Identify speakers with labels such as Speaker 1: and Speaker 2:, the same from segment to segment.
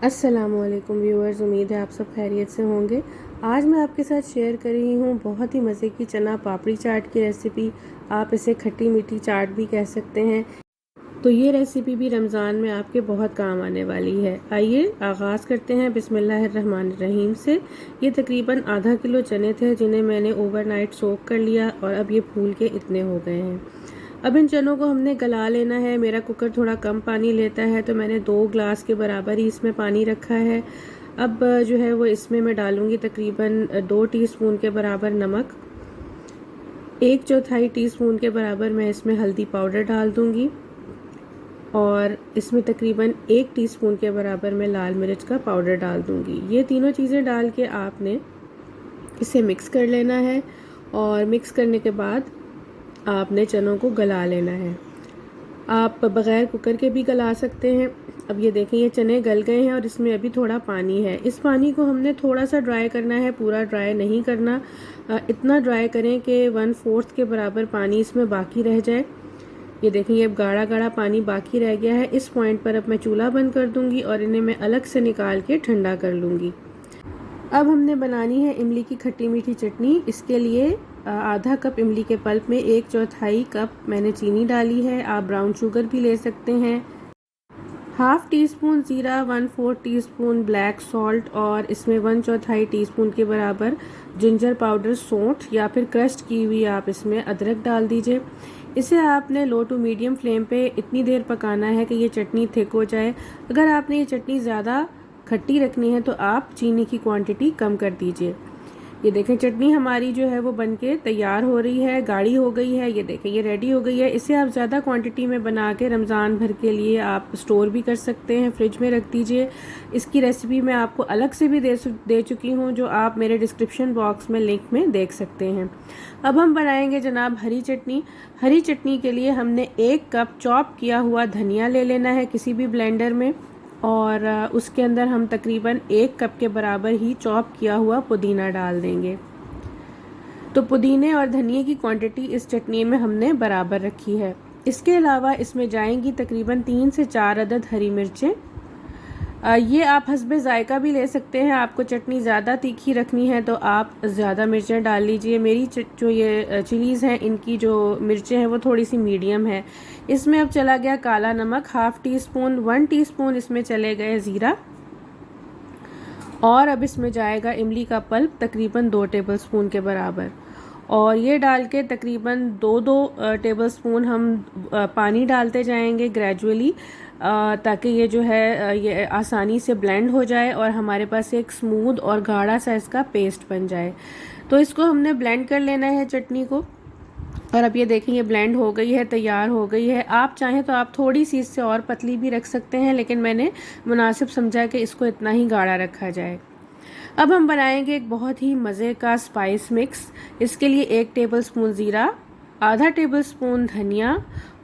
Speaker 1: अस्सलामुअलैकुम व्यूअर्स, उम्मीद है आप सब खैरियत से होंगे। आज मैं आपके साथ शेयर कर रही हूँ बहुत ही मज़े की चना पापड़ी चाट की रेसिपी। आप इसे खट्टी मीठी चाट भी कह सकते हैं। तो ये रेसिपी भी रमज़ान में आपके बहुत काम आने वाली है। आइए आगाज़ करते हैं बिस्मिल्लाहिर्रहमानिर्रहीम से। ये तकरीबन आधा किलो चने थे जिन्हें मैंने ओवरनाइट सोक कर लिया और अब ये फूल के इतने हो गए हैं। अब इन चनों को हमने गला लेना है। मेरा कुकर थोड़ा कम पानी लेता है तो मैंने 2 ग्लास के बराबर ही इसमें पानी रखा है। अब जो है वो इसमें मैं डालूंगी तकरीबन 2 टीस्पून के बराबर नमक, 1/4 टीस्पून के बराबर मैं इसमें हल्दी पाउडर डाल दूंगी और इसमें तकरीबन 1 टीस्पून के बराबर मैं लाल मिर्च का पाउडर डाल दूंगी। ये तीनों चीज़ें डाल के आपने इसे मिक्स कर लेना है और मिक्स करने के बाद आपने चनों को गला लेना है। आप बग़ैर कुकर के भी गला सकते हैं। अब ये देखें, ये चने गल गए हैं और इसमें अभी थोड़ा पानी है। इस पानी को हमने थोड़ा सा ड्राई करना है, पूरा ड्राई नहीं करना। इतना ड्राई करें कि 1/4 के बराबर पानी इसमें बाकी रह जाए। ये देखें, ये अब गाढ़ा गाढ़ा पानी बाकी रह गया है। इस पॉइंट पर अब मैं चूल्हा बंद कर दूंगी और इन्हें मैं अलग से निकाल के ठंडा कर लूँगी। अब हमने बनानी है इमली की खट्टी मीठी चटनी। इसके लिए आधा कप इमली के पल्प में 1/4 कप मैंने चीनी डाली है। आप ब्राउन शुगर भी ले सकते हैं। हाफ टी स्पून ज़ीरा, 1/4 टीस्पून ब्लैक सॉल्ट और इसमें 1/4 टीस्पून के बराबर जिंजर पाउडर, सौंठ या फिर क्रस्ट की हुई आप इसमें अदरक डाल दीजिए। इसे आपने लो टू मीडियम फ्लेम पे इतनी देर पकाना है कि ये चटनी थिक हो जाए। अगर आपने ये चटनी ज़्यादा खट्टी रखनी है तो आप चीनी की क्वांटिटी कम कर दीजिए। ये देखें, चटनी हमारी जो है वो बनके तैयार हो रही है, गाढ़ी हो गई है। ये देखें, ये रेडी हो गई है। इसे आप ज़्यादा क्वांटिटी में बना के रमज़ान भर के लिए आप स्टोर भी कर सकते हैं, फ्रिज में रख दीजिए। इसकी रेसिपी मैं आपको अलग से भी दे चुकी हूँ, जो आप मेरे डिस्क्रिप्शन बॉक्स में लिंक में देख सकते हैं। अब हम बनाएंगे जनाब हरी चटनी। हरी चटनी के लिए हमने 1 कप चॉप किया हुआ धनिया ले लेना है किसी भी ब्लेंडर में और उसके अंदर हम तकरीबन 1 कप के बराबर ही चॉप किया हुआ पुदीना डाल देंगे। तो पुदीने और धनिए की क्वांटिटी इस चटनी में हमने बराबर रखी है। इसके अलावा इसमें जाएंगी तकरीबन 3 से 4 अदद हरी मिर्चें। ये आप हस्बे ज़ायका भी ले सकते हैं। आपको चटनी ज़्यादा तीखी रखनी है तो आप ज़्यादा मिर्चें डाल लीजिए। मेरी जो ये चिलीज़ हैं, इनकी जो मिर्चें हैं वो थोड़ी सी मीडियम है। इसमें अब चला गया काला नमक, हाफ टी स्पून, 1 टीस्पून इसमें चले गए ज़ीरा और अब इसमें जाएगा इमली का पल्प तकरीबन 2 टेबलस्पून के बराबर और ये डाल के तकरीबन 2-2 टेबलस्पून हम पानी डालते जाएंगे ग्रेजुअली, ताकि ये जो है ये आसानी से ब्लेंड हो जाए और हमारे पास एक स्मूथ और गाढ़ा सा इसका पेस्ट बन जाए। तो इसको हमने ब्लेंड कर लेना है चटनी को। और अब ये देखें, ये ब्लेंड हो गई है, तैयार हो गई है। आप चाहें तो आप थोड़ी सी इससे और पतली भी रख सकते हैं, लेकिन मैंने मुनासिब समझा कि इसको इतना ही गाढ़ा रखा जाए। अब हम बनाएंगे एक बहुत ही मज़े का स्पाइस मिक्स। इसके लिए 1 टेबलस्पून ज़ीरा, आधा टेबलस्पून धनिया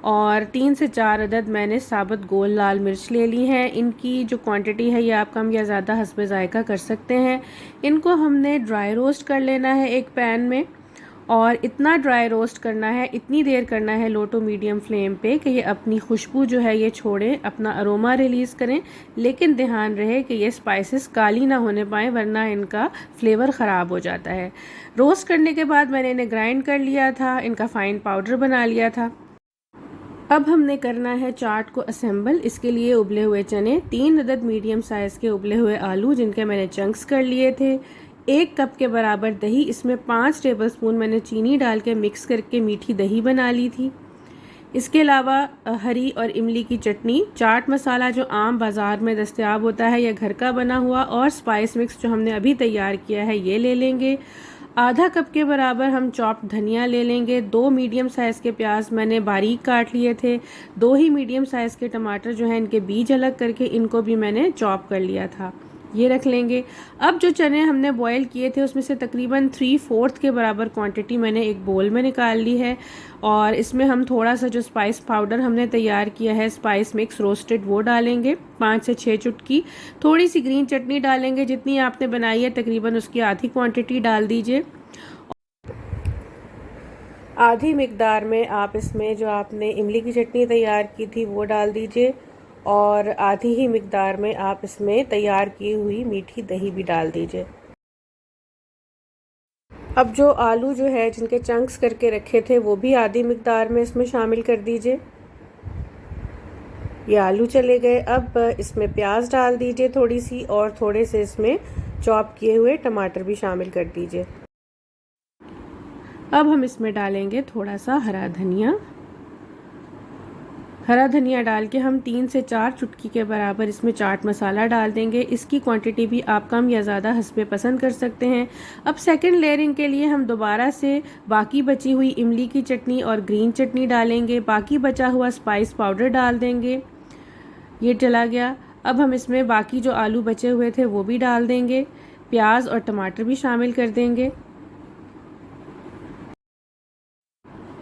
Speaker 1: और 3 से 4 अदद मैंने साबुत गोल लाल मिर्च ले ली हैं। इनकी जो क्वांटिटी है ये आप कम या ज़्यादा हस्बे ज़ायका कर सकते हैं। इनको हमने ड्राई रोस्ट कर लेना है एक पैन में और इतना ड्राई रोस्ट करना है, इतनी देर करना है लो टू मीडियम फ्लेम पे कि ये अपनी खुशबू जो है ये छोड़े, अपना अरोमा रिलीज़ करें। लेकिन ध्यान रहे कि ये स्पाइसेस काली ना होने पाए, वरना इनका फ्लेवर ख़राब हो जाता है। रोस्ट करने के बाद मैंने इन्हें ग्राइंड कर लिया था, इनका फ़ाइन पाउडर बना लिया था। अब हमने करना है चाट को असेंबल। इसके लिए उबले हुए चने, 3 अदद मीडियम साइज़ के उबले हुए आलू जिनके मैंने चंक्स कर लिए थे, 1 कप के बराबर दही, इसमें 5 टेबलस्पून मैंने चीनी डाल के मिक्स करके मीठी दही बना ली थी। इसके अलावा हरी और इमली की चटनी, चाट मसाला जो आम बाज़ार में दस्तयाब होता है या घर का बना हुआ, और स्पाइस मिक्स जो हमने अभी तैयार किया है ये ले लेंगे। आधा कप के बराबर हम चॉप्ड धनिया ले लेंगे। 2 मीडियम साइज़ के प्याज मैंने बारीक काट लिए थे। 2 ही मीडियम साइज़ के टमाटर जो हैं इनके बीज अलग करके इनको भी मैंने चॉप कर लिया था, ये रख लेंगे। अब जो चने हमने बॉईल किए थे उसमें से तकरीबन 3/4 के बराबर क्वांटिटी मैंने एक बोल में निकाल ली है और इसमें हम थोड़ा सा जो स्पाइस पाउडर हमने तैयार किया है, स्पाइस मिक्स रोस्टेड, वो डालेंगे 5 से 6 चुटकी। थोड़ी सी ग्रीन चटनी डालेंगे, जितनी आपने बनाई है तकरीबन उसकी आधी क्वांटिटी डाल दीजिए। आधी मिकदार में आप इसमें जो आपने इमली की चटनी तैयार की थी वो डाल दीजिए और आधी ही मिकदार में आप इसमें तैयार की हुई मीठी दही भी डाल दीजिए। अब जो आलू जो है जिनके चंक्स करके रखे थे वो भी आधी मिकदार में इसमें शामिल कर दीजिए। ये आलू चले गए। अब इसमें प्याज डाल दीजिए थोड़ी सी, और थोड़े से इसमें चॉप किए हुए टमाटर भी शामिल कर दीजिए। अब हम इसमें डालेंगे थोड़ा सा हरा धनिया। हरा धनिया डाल के हम 3 से 4 चुटकी के बराबर इसमें चाट मसाला डाल देंगे। इसकी क्वांटिटी भी आप कम या ज़्यादा हस्बे पसंद कर सकते हैं। अब सेकंड लेयरिंग के लिए हम दोबारा से बाकी बची हुई इमली की चटनी और ग्रीन चटनी डालेंगे। बाकी बचा हुआ स्पाइस पाउडर डाल देंगे। ये चला गया। अब हम इसमें बाकी जो आलू बचे हुए थे वो भी डाल देंगे। प्याज और टमाटर भी शामिल कर देंगे।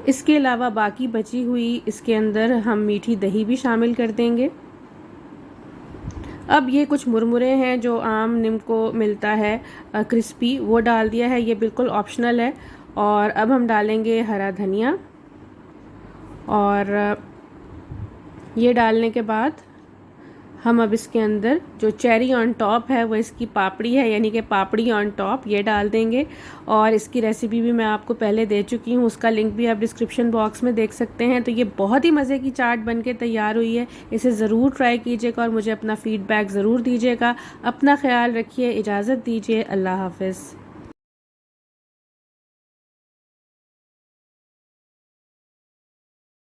Speaker 1: इसके अलावा बाकी बची हुई इसके अंदर हम मीठी दही भी शामिल कर देंगे। अब ये कुछ मुरमुरे हैं जो आम नीम को मिलता है क्रिस्पी, वो डाल दिया है। ये बिल्कुल ऑप्शनल है। और अब हम डालेंगे हरा धनिया, और ये डालने के बाद हम अब इसके अंदर जो चेरी ऑन टॉप है वो इसकी पापड़ी है, यानी कि पापड़ी ऑन टॉप, ये डाल देंगे। और इसकी रेसिपी भी मैं आपको पहले दे चुकी हूँ, उसका लिंक भी आप डिस्क्रिप्शन बॉक्स में देख सकते हैं। तो ये बहुत ही मज़े की चाट बन के तैयार हुई है। इसे ज़रूर ट्राई कीजिएगा और मुझे अपना फ़ीडबैक ज़रूर दीजिएगा। अपना ख्याल रखिए, इजाज़त दीजिए, अल्लाह हाफ़िज़।